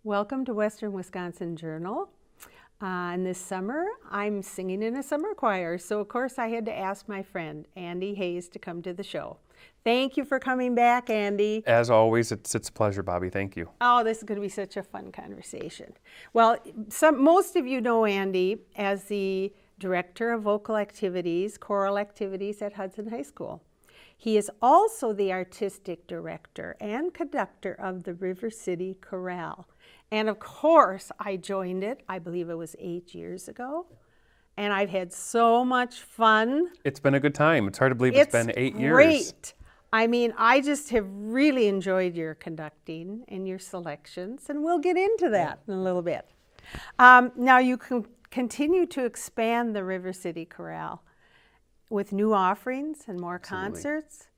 Welcome to Western Wisconsin Journal. And this summer, I'm singing in a summer choir. So, of course, I had to ask my friend, Andy Hayes, to come to the show. Thank you for coming back, Andy. As always, it's a pleasure, Bobby. Thank you. Oh, this is going to be such a fun conversation. Well, most of you know Andy as the Director of Vocal Activities, Choral Activities at Hudson High School. He is also the Artistic Director and Conductor of the River City Chorale. And of course, I joined it, I believe it was 8 years ago. And I've had so much fun. It's been a good time. It's hard to believe it's been 8 years. Great. I mean, I just have really enjoyed your conducting and your selections, and we'll get into that in a little bit. Now you can continue to expand the River City Chorale with new offerings and more concerts.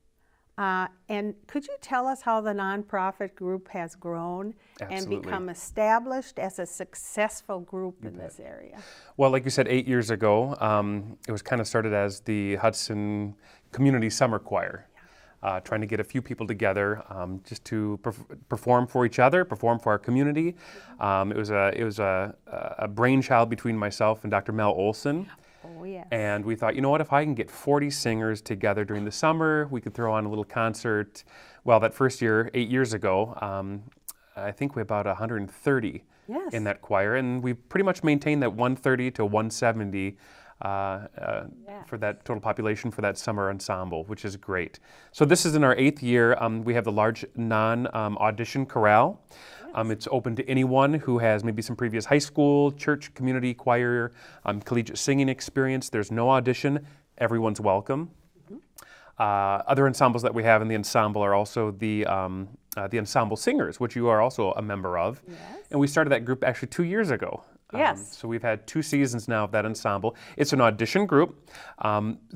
And could you tell us how the nonprofit group has grown and become established as a successful group in this area? Well, like you said, 8 years ago, it was kind of started as the Hudson Community Summer Choir, trying to get a few people together just to perform for each other, perform for our community. It was a brainchild between myself and Dr. Mel Olson. Oh, yes. And we thought, you know what, if I can get 40 singers together during the summer, we could throw on a little concert. Well, that first year, 8 years ago, I think we had about 130 in that choir, and we pretty much maintained that 130 to 170 for that total population for that summer ensemble, which is great. So this is in our 8th year. We have the large non-audition chorale. It's open to anyone who has maybe some previous high school, church, community choir, collegiate singing experience. There's no audition. Everyone's welcome. Other ensembles that we have in the ensemble are also the ensemble singers, which you are also a member of. Yes. And we started that group actually 2 years ago. Yes. So we've had 2 seasons now of that ensemble. It's an audition group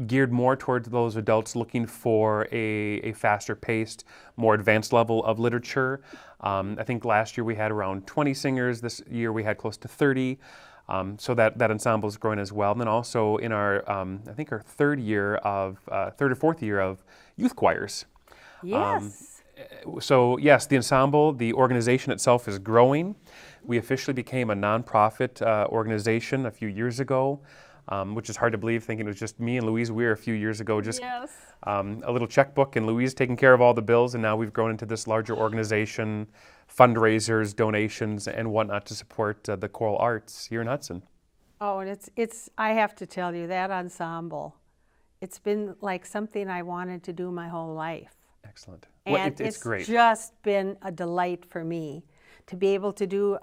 geared more towards those adults looking for a faster paced, more advanced level of literature. I think last year we had around 20 singers. This year we had close to 30. So that ensemble is growing as well. And then also in our, I think our third or fourth year of youth choirs. Yes. So yes, the ensemble, the organization itself is growing. We officially became a nonprofit organization a few years ago, which is hard to believe, thinking it was just me and Louise Weir a few years ago, just a little checkbook and Louise taking care of all the bills, and now we've grown into this larger organization, fundraisers, donations, and whatnot to support the choral arts here in Hudson. Oh, and it's I have to tell you, that ensemble, it's been like something I wanted to do my whole life. Excellent. And well, it's great. It's just been a delight for me to be able to do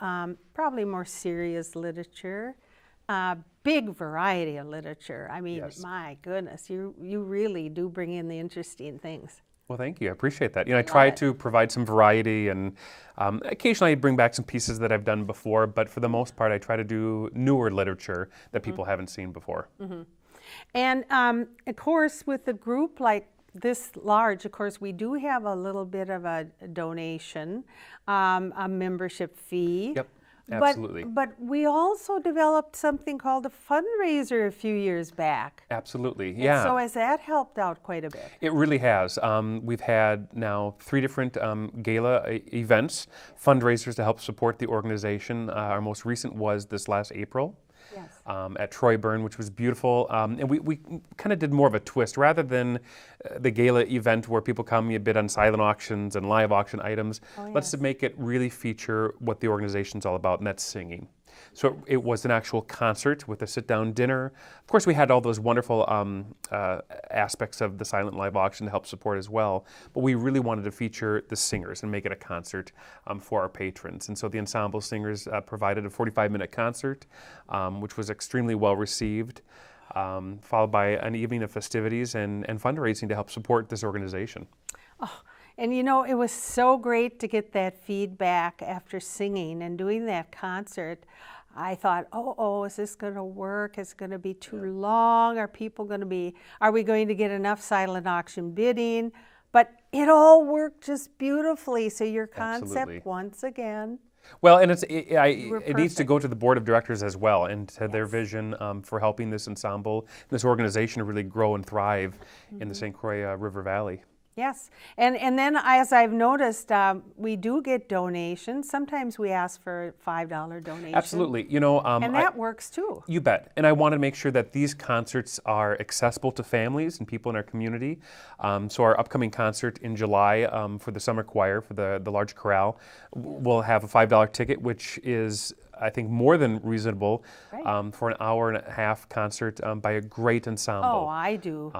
probably more serious literature, big variety of literature. I mean, my goodness, you really do bring in the interesting things. Well, thank you. I appreciate that. You know, I try to provide some variety, and occasionally I bring back some pieces that I've done before, but for the most part, I try to do newer literature that people haven't seen before. And of course, with a group like this large, of course, we do have a little bit of a donation, a membership fee. Yep, absolutely. But we also developed something called a fundraiser a few years back. Absolutely, And yeah. so has that helped out quite a bit? It really has. We've had now 3 different gala events, fundraisers to help support the organization. Our most recent was this last April. At Troy Burn, which was beautiful. And we kind of did more of a twist. Rather than the gala event where people come, you bid on silent auctions and live auction items, let's make it really feature what the organization's all about, and that's singing. So it was an actual concert with a sit-down dinner. Of course, we had all those wonderful aspects of the silent live auction to help support as well, but we really wanted to feature the singers and make it a concert for our patrons. And so the ensemble singers provided a 45-minute concert, which was extremely well received, followed by an evening of festivities and fundraising to help support this organization. Oh. And you know, it was so great to get that feedback after singing and doing that concert. I thought, is this going to work? Is it going to be too long? Are we going to get enough silent auction bidding? But it all worked just beautifully. So your concept, once again. Well, and it needs to go to the board of directors as well, and to their vision for helping this ensemble, this organization to really grow and thrive in the St. Croix River Valley. Yes, and then as I've noticed, we do get donations. Sometimes we ask for a $5 donation. Absolutely. And that works too. You bet. And I want to make sure that these concerts are accessible to families and people in our community. So our upcoming concert in July for the summer choir, for the large chorale, will have a $5 ticket, which is, I think, more than reasonable for an hour and a half concert by a great ensemble. Oh, I do.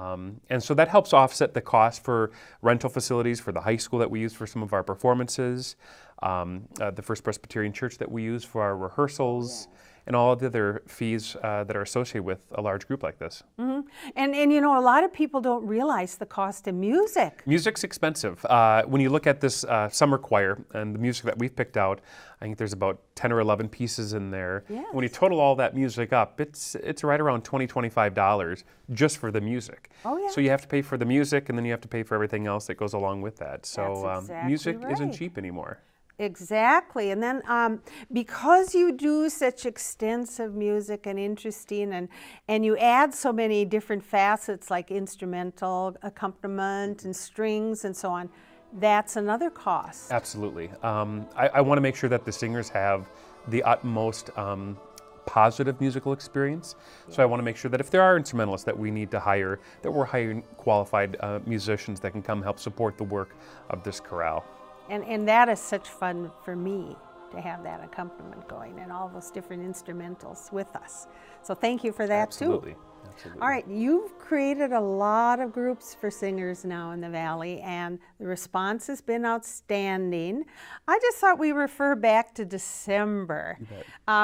And so that helps offset the cost for rental facilities for the high school that we use for some of our performances, the First Presbyterian Church that we use for our rehearsals, and all of the other fees that are associated with a large group like this. Mm-hmm. And a lot of people don't realize the cost of music. Music's expensive. When you look at this summer choir and the music that we've picked out, I think there's about 10 or 11 pieces in there. Yes. When you total all that music up, it's right around $20, $25 just for the music. Oh, yeah. So you have to pay for the music, and then you have to pay for everything else that goes along with that. So That's exactly music isn't right. cheap anymore. Exactly. And then because you do such extensive music and interesting, and you add so many different facets like instrumental accompaniment and strings and so on, that's another cost. Absolutely. I want to make sure that the singers have the utmost positive musical experience. So I want to make sure that if there are instrumentalists that we need to hire, that we're hiring qualified musicians that can come help support the work of this chorale. And that is such fun for me to have that accompaniment going and all those different instrumentals with us. So thank you for that Absolutely. too. Absolutely. All right, you've created a lot of groups for singers now in the Valley, and the response has been outstanding. I just thought we refer back to December.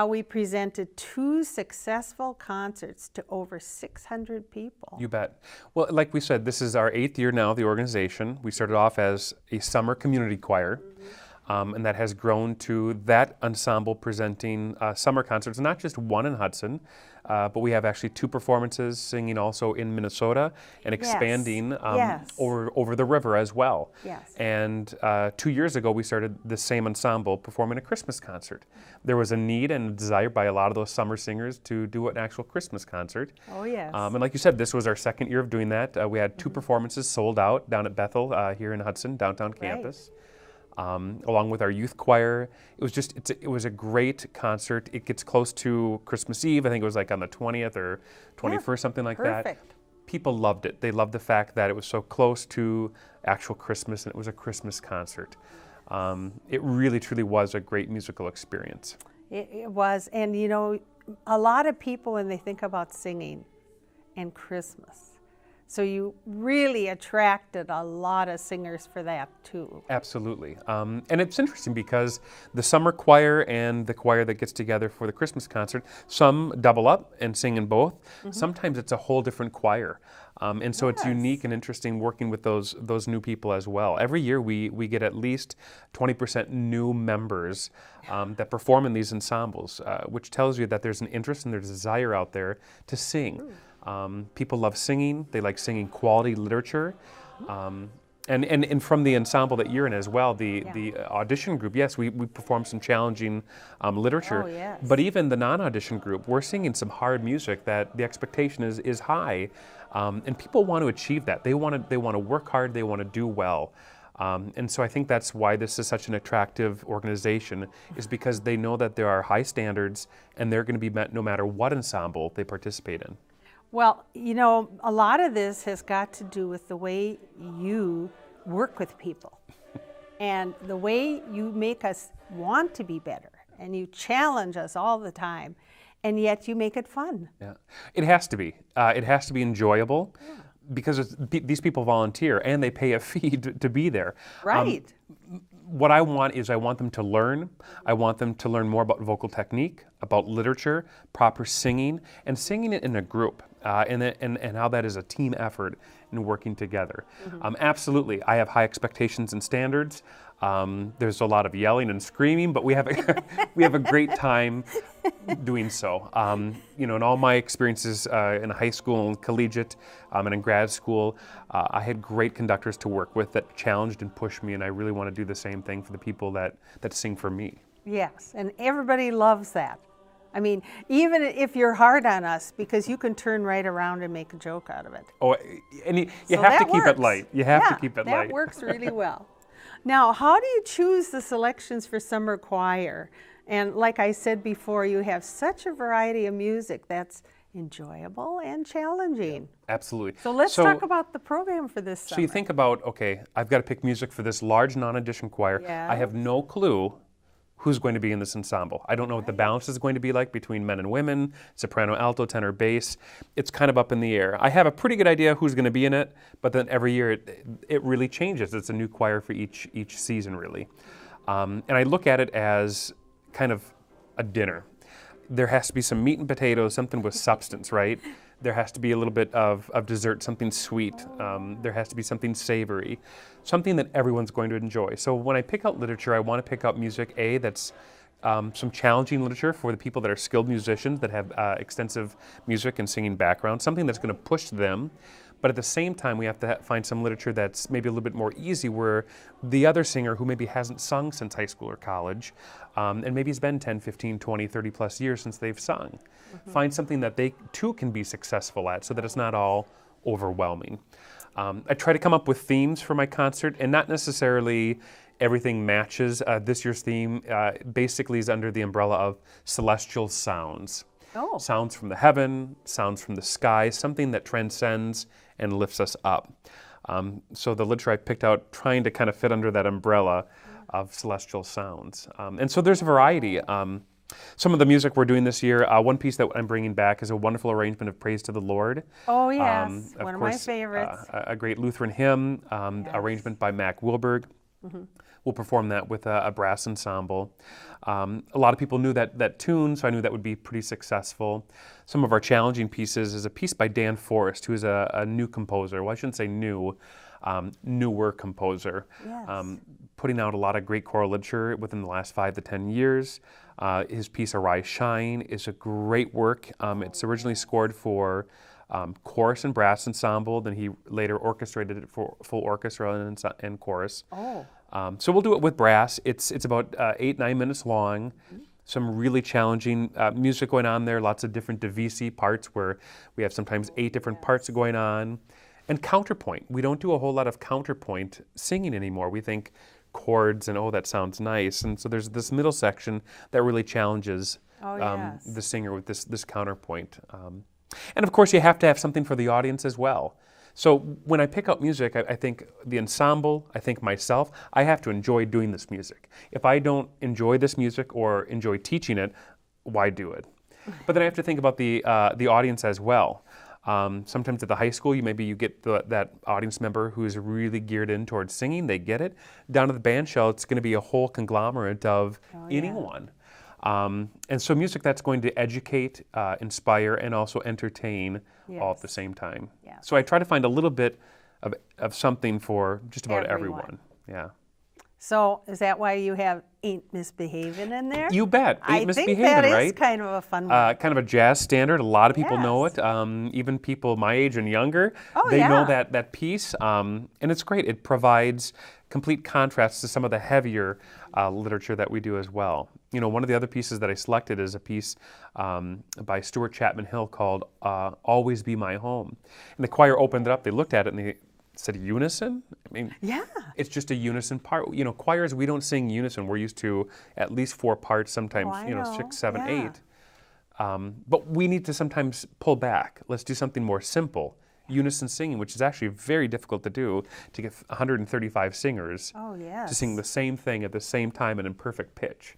We presented 2 successful concerts to over 600 people. You bet. Well, like we said, this is our 8th year now, the organization. We started off as a summer community choir. And that has grown to that ensemble presenting summer concerts, not just one in Hudson, but we have actually 2 performances singing also in Minnesota and expanding over the river as well. Yes. And 2 years ago, we started the same ensemble performing a Christmas concert. There was a need and a desire by a lot of those summer singers to do an actual Christmas concert. Oh, yes. And like you said, this was our 2nd year of doing that. We had 2 performances sold out down at Bethel here in Hudson, downtown campus. Along with our youth choir. It was a great concert. It gets close to Christmas Eve. I think it was like on the 20th or 21st, something like that. Perfect. People loved it. They loved the fact that it was so close to actual Christmas and it was a Christmas concert. It really, truly was a great musical experience. It was, and a lot of people when they think about singing and Christmas, so you really attracted a lot of singers for that too. Absolutely. And it's interesting because the summer choir and the choir that gets together for the Christmas concert, some double up and sing in both. Sometimes it's a whole different choir. And so it's unique and interesting working with those new people as well. Every year we get at least 20% new members that perform in these ensembles, which tells you that there's an interest and there's a desire out there to sing. People love singing. They like singing quality literature. And from the ensemble that you're in as well, the audition group, yes, we perform some challenging literature. Oh, yes. But even the non-audition group, we're singing some hard music that the expectation is high. And people want to achieve that. They want to work hard. They want to do well. And so I think that's why this is such an attractive organization, is because they know that there are high standards and they're going to be met no matter what ensemble they participate in. Well, a lot of this has got to do with the way you work with people and the way you make us want to be better, and you challenge us all the time, and yet you make it fun. Yeah, it has to be. It has to be enjoyable because these people volunteer and they pay a fee to be there. Right. What I want them to learn. I want them to learn more about vocal technique, about literature, proper singing, and singing it in a group, and how that is a team effort in working together. Absolutely, I have high expectations and standards. There's a lot of yelling and screaming, but we have a great time doing so. In all my experiences in high school and collegiate and in grad school, I had great conductors to work with that challenged and pushed me, and I really want to do the same thing for the people that sing for me. Yes, and everybody loves that. I mean, even if you're hard on us, because you can turn right around and make a joke out of it. Oh, and you So have to that keep it works. light. You have to Yeah, keep it that light. works really well. Now, how do you choose the selections for summer choir? And like I said before, you have such a variety of music that's enjoyable and challenging. Absolutely. So let's talk about the program for this summer. So you think about, okay, I've got to pick music for this large non-audition choir. I have no clue who's going to be in this ensemble. I don't know what the balance is going to be like between men and women, soprano, alto, tenor, bass. It's kind of up in the air. I have a pretty good idea who's going to be in it, but then every year it really changes. It's a new choir for each season, really. And I look at it as kind of a dinner. There has to be some meat and potatoes, something with substance, right? There has to be a little bit of dessert, something sweet. There has to be something savory, something that everyone's going to enjoy. So when I pick out literature, I want to pick out music, that's some challenging literature for the people that are skilled musicians that have extensive music and singing background, something that's going to push them. But at the same time, we have to find some literature that's maybe a little bit more easy, where the other singer who maybe hasn't sung since high school or college, and maybe it's been 10, 15, 20, 30 plus years since they've sung, find something that they too can be successful at, so that it's not all overwhelming. I try to come up with themes for my concert, and not necessarily everything matches. This year's theme basically is under the umbrella of celestial sounds. Oh. Sounds from the heaven, sounds from the sky, something that transcends and lifts us up. So the literature I picked out trying to kind of fit under that umbrella of celestial sounds. And so there's a variety. Some of the music we're doing this year, one piece that I'm bringing back is a wonderful arrangement of Praise to the Lord. Oh, yes, one of my course, favorites. A great Lutheran hymn, arrangement by Mac Wilberg. We'll perform that with a brass ensemble. A lot of people knew that tune, so I knew that would be pretty successful. Some of our challenging pieces is a piece by Dan Forrest, who is a new composer. Well, I shouldn't say new, newer composer. Yes. Putting out a lot of great choral literature within the last 5 to 10 years. His piece, Arise Shine, is a great work. It's originally scored for chorus and brass ensemble, then he later orchestrated it for full orchestra and chorus. Oh. So we'll do it with brass. It's about 8-9 minutes long. Some really challenging music going on there, lots of different divisi parts where we have sometimes 8 different parts going on. And counterpoint. We don't do a whole lot of counterpoint singing anymore. We think chords and, oh, that sounds nice. And so there's this middle section that really challenges the singer with this counterpoint. And of course, you have to have something for the audience as well. So when I pick out music, I think the ensemble, I think myself, I have to enjoy doing this music. If I don't enjoy this music or enjoy teaching it, why do it? But then I have to think about the audience as well. Sometimes at the high school, you get that audience member who is really geared in towards singing, they get it. Down at the band shell, it's going to be a whole conglomerate of anyone. And so music that's going to educate, inspire, and also entertain all at the same time. Yes. So I try to find a little bit of something for just about everyone. Yeah. So is that why you have Ain't Misbehavin' in there? You bet. Ain't Misbehavin', I think that right? is kind of a fun one. Kind of a jazz standard. A lot of people know it. Even people my age and younger, they know that piece. And it's great. It provides complete contrast to some of the heavier literature that we do as well. You know, one of the other pieces that I selected is a piece by Stuart Chapman Hill called Always Be My Home. And the choir opened it up, they looked at it, and they said, unison? I mean, it's just a unison part. You know, choirs, we don't sing unison. We're used to at least 4 parts, sometimes, 6, 7, 8. But we need to sometimes pull back. Let's do something more simple. Unison singing, which is actually very difficult to do, to get 135 singers to sing the same thing at the same time and in perfect pitch.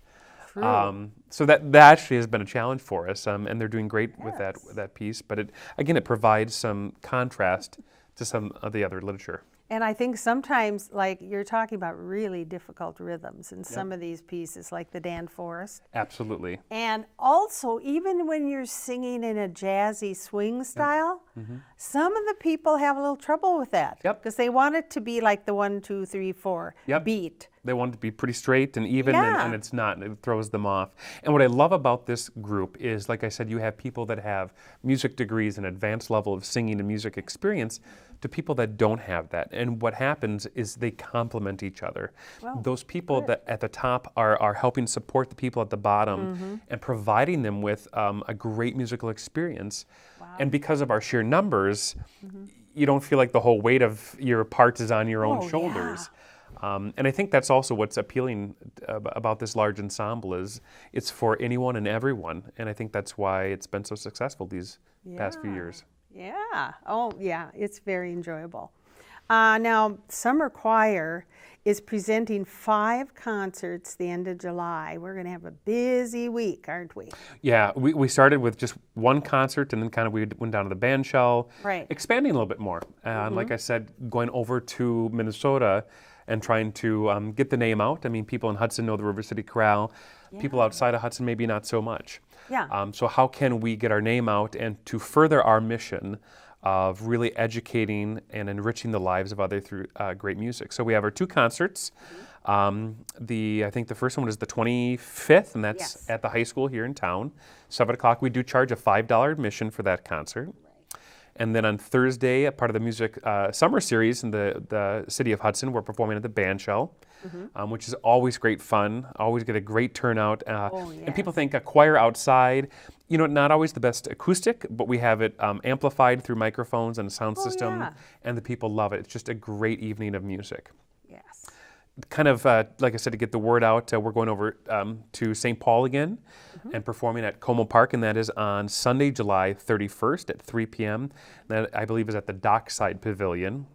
So that actually has been a challenge for us, and they're doing great with that piece. But it provides some contrast to some of the other literature. And I think sometimes, like you're talking about really difficult rhythms in some of these pieces, like the Dan Forrest. Absolutely. And also, even when you're singing in a jazzy swing style, some of the people have a little trouble with that. Because they want it to be like the 1, 2, 3, 4 beat. They want it to be pretty straight and even, Yeah. and it's not, and it throws them off. And what I love about this group is, like I said, you have people that have music degrees and advanced level of singing and music experience to people that don't have that. And what happens is they complement each other. Well, Those people that at the top are helping support the people at the bottom and providing them with a great musical experience. Wow. And because of our sheer numbers, you don't feel like the whole weight of your part is on your own Oh, shoulders. And I think that's also what's appealing about this large ensemble is it's for anyone and everyone. And I think that's why it's been so successful these past few years. Yeah. Oh, yeah. It's very enjoyable. Now, Summer Choir is presenting 5 concerts the end of July. We're going to have a busy week, aren't we? Yeah, we started with just one concert and then kind of we went down to the band shell, Right. expanding a little bit more. And like I said, going over to Minnesota and trying to get the name out. I mean, people in Hudson know the River City Chorale. People outside of Hudson maybe not so much. Yeah. So how can we get our name out and to further our mission of really educating and enriching the lives of others through great music? So we have our 2 concerts. I think the first one is the 25th, and that's Yes. at the high school here in town, 7 o'clock. We do charge a $5 admission for that concert. And then on Thursday, a part of the music summer series in the city of Hudson, we're performing at the band shell, which is always great fun. Always get a great turnout. And people think a choir outside, you know, not always the best acoustic, but we have it amplified through microphones and a sound system, yeah. and the people love it. It's just a great evening of music. Yes. Kind of, like I said, to get the word out, we're going over to St. Paul again and performing at Como Park, and that is on Sunday, July 31st at 3 p.m. That, I believe, is at the Dockside Pavilion,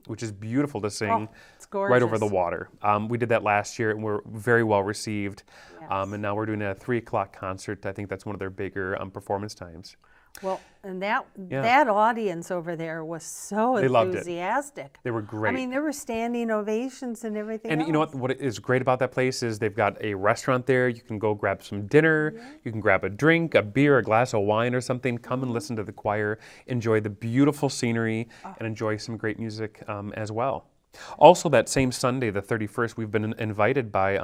which is beautiful to sing It's gorgeous. right over the water. We did that last year, and we're very well received. Yes. And now we're doing a 3 o'clock concert. I think that's one of their bigger performance times. Well, and that audience over there was so They loved it. enthusiastic. They were great. I mean, there were standing ovations and everything And else. you know what is great about that place is they've got a restaurant there. You can go grab some dinner. You can grab a drink, a beer, a glass of wine or something. Come and listen to the choir. Enjoy the beautiful scenery and enjoy some great music as well. Also, that same Sunday, the 31st, we've been invited by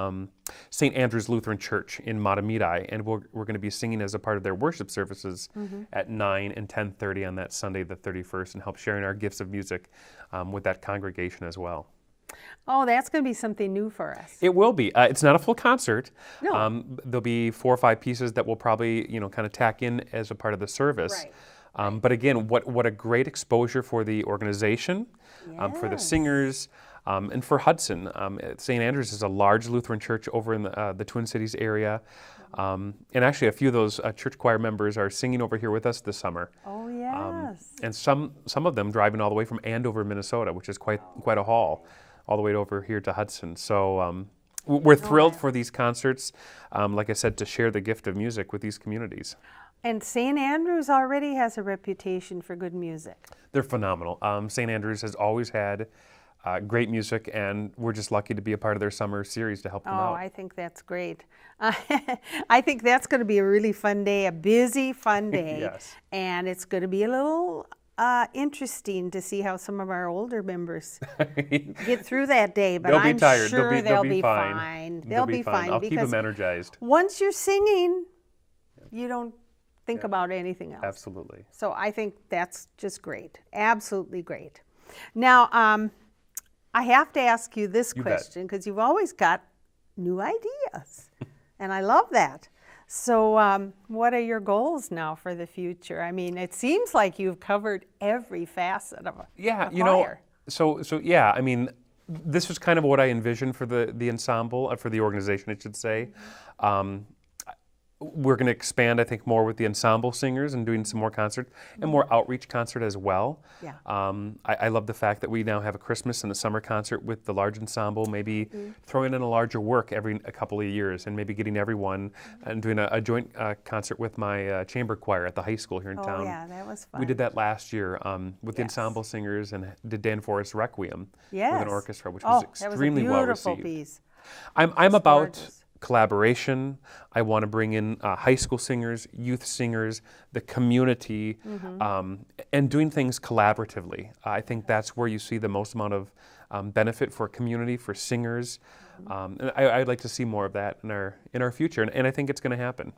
St. Andrew's Lutheran Church in Matamidi, and we're going to be singing as a part of their worship services at 9 and 10:30 on that Sunday, the 31st, and help sharing our gifts of music with that congregation as well. Oh, that's going to be something new for us. It will be. It's not a full concert. No. There'll be 4 or 5 pieces that we'll probably, you know, kind of tack in as a part of the service. Right. But again, what a great exposure for the organization, for the Yes. singers, and for Hudson. St. Andrew's is a large Lutheran church over in the Twin Cities area. And actually, a few of those church choir members are singing over here with us this summer. Oh, yes. And some of them driving all the way from Andover, Minnesota, which is quite a haul, all the way over here to Hudson. So we're thrilled for these concerts, like I said, to share the gift of music with these communities. And St. Andrews already has a reputation for good music. They're phenomenal. St. Andrews has always had great music, and we're just lucky to be a part of their summer series to help them out. Oh, I think that's great. I think that's going to be a really fun day, a busy, fun day. Yes. And it's going to be a little interesting to see how some of our older members get through that day. But They'll be I'm tired. sure They'll be fine. fine. They'll be fine. I'll keep because them energized. once you're singing, you don't think about anything else. Absolutely. So I think that's just great. Absolutely great. Now, I have to ask you this You bet. question because you've always got new ideas. And I love that. So what are your goals now for the future? I mean, it seems like you've covered every facet of a choir. So yeah, I mean, this was kind of what I envisioned for the ensemble, for the organization, I should say. We're going to expand, I think, more with the ensemble singers and doing some more concerts and more outreach concert as well. Yeah. I love the fact that we now have a Christmas and a summer concert with the large ensemble, maybe throwing in a larger work every a couple of years and maybe getting everyone and doing a joint concert with my chamber choir at the high school here in town. Oh, yeah, that was fun. We did that last year with the Yes. ensemble singers and did Dan Forrest's Requiem with Yes. an orchestra, which was extremely that well was a beautiful received. piece. I'm about gorgeous. collaboration. I want to bring in high school singers, youth singers, the community, and doing things collaboratively. I think that's where you see the most amount of benefit for community, for singers. And I'd like to see more of that in our future, and I think it's going to happen.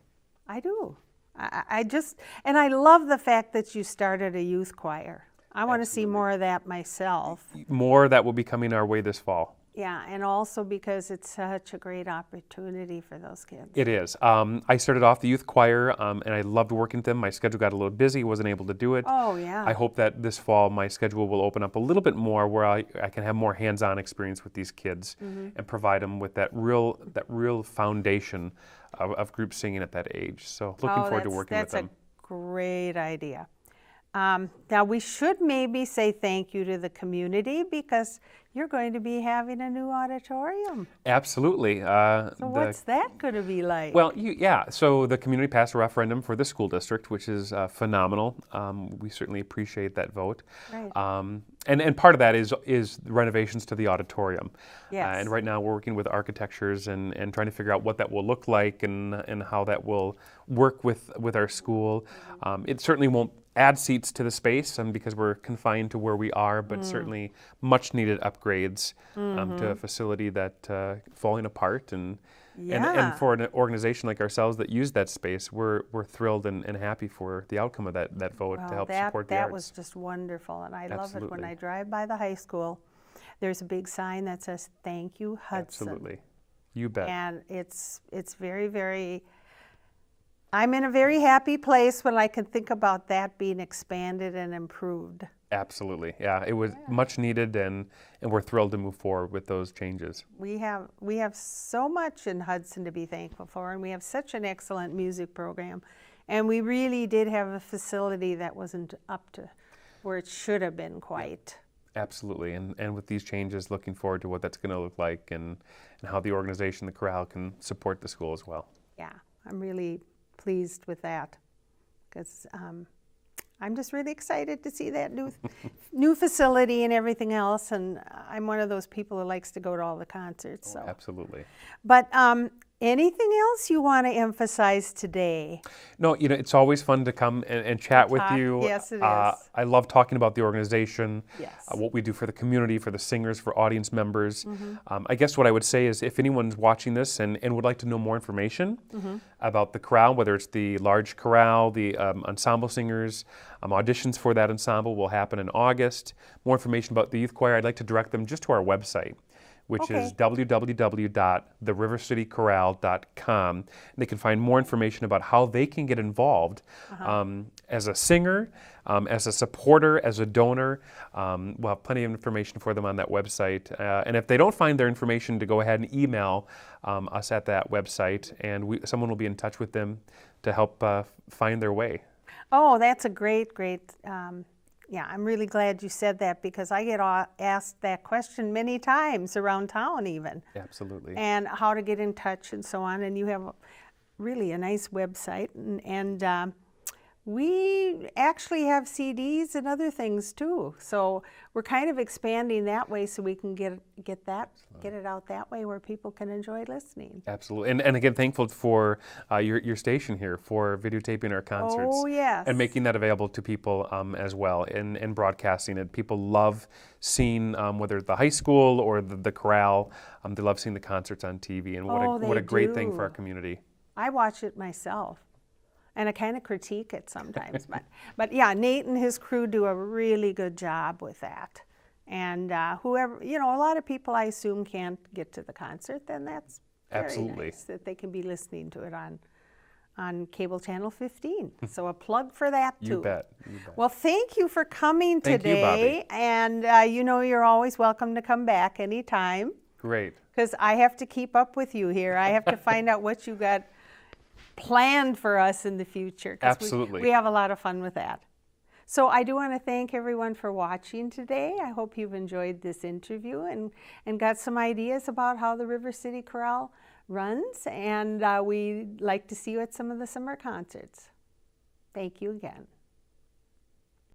I do. I just, and I love the fact that you started a youth choir. I want to see more of that myself. More that will be coming our way this fall. Yeah, and also because it's such a great opportunity for those kids. It is. I started off the youth choir, and I loved working with them. My schedule got a little busy, wasn't able to do it. Oh, yeah. I hope that this fall my schedule will open up a little bit more where I can have more hands-on experience with these kids and provide them with that real foundation of group singing at that age. So looking forward to working with them. That's a great idea. Now we should maybe say thank you to the community because you're going to be having a new auditorium. Absolutely. So what's that going to be like? Well, yeah. So the community passed a referendum for the school district, which is phenomenal. We certainly appreciate that vote. Right. And part of that is renovations to the auditorium. Yes. And right now we're working with architectures and trying to figure out what that will look like and how that will work with our school. It certainly won't add seats to the space because we're confined to where we are, but certainly much needed upgrades to a facility that falling apart and for an organization like ourselves that use that space, we're thrilled and happy for the outcome of that vote to help support the arts. That was just wonderful, and I love it when I drive by the high school. There's a big sign that says "Thank you, Hudson." Absolutely, you bet. And it's very, very. I'm in a very happy place when I can think about that being expanded and improved. Absolutely, yeah. It was much needed, and we're thrilled to move forward with those changes. We have so much in Hudson to be thankful for, and we have such an excellent music program, and we really did have a facility that wasn't up to where it should have been quite. Absolutely, and with these changes, looking forward to what that's going to look like and how the organization, the Chorale, can support the school as well. Yeah, I'm really pleased with that because I'm just really excited to see that new facility and everything else, and I'm one of those people who likes to go to all the concerts. So. Absolutely. But anything else you want to emphasize today? No, it's always fun to come and chat with you. Yes, it is. I love talking about the organization, yes. What we do for the community, for the singers, for audience members. I guess what I would say is if anyone's watching this and would like to know more information about the chorale, whether it's the large chorale, the ensemble singers, auditions for that ensemble will happen in August. More information about the youth choir, I'd like to direct them just to our website, which is www.therivercitychorale.com. And they can find more information about how they can get involved as a singer, as a supporter, as a donor. We'll have plenty of information for them on that website. And if they don't find their information, to go ahead and email us at that website, and someone will be in touch with them to help find their way. Oh, that's a great. Yeah, I'm really glad you said that because I get asked that question many times around town even. Absolutely. And how to get in touch and so on. And you have really a nice website. And we actually have CDs and other things too. So we're kind of expanding that way so we can get it out that way where people can enjoy listening. Absolutely. And again, thankful for your station here for videotaping our concerts. Oh, yes. And making that available to people as well and broadcasting it. People love seeing whether it's the high school or the chorale, they love seeing the concerts on TV, and what a great thing for our community. I watch it myself. And I kind of critique it sometimes, but yeah, Nate and his crew do a really good job with that. And whoever, a lot of people I assume can't get to the concert, then that's very nice that they can be listening to it on cable channel 15. So a plug for that too. You bet. Well, thank you for coming today. Thank you, Bobby. And you're always welcome to come back anytime. Great. Because I have to keep up with you here. I have to find out what you got planned for us in the future. Absolutely. We have a lot of fun with that. So I do want to thank everyone for watching today. I hope you've enjoyed this interview and got some ideas about how the River City Chorale runs, and we'd like to see you at some of the summer concerts. Thank you again.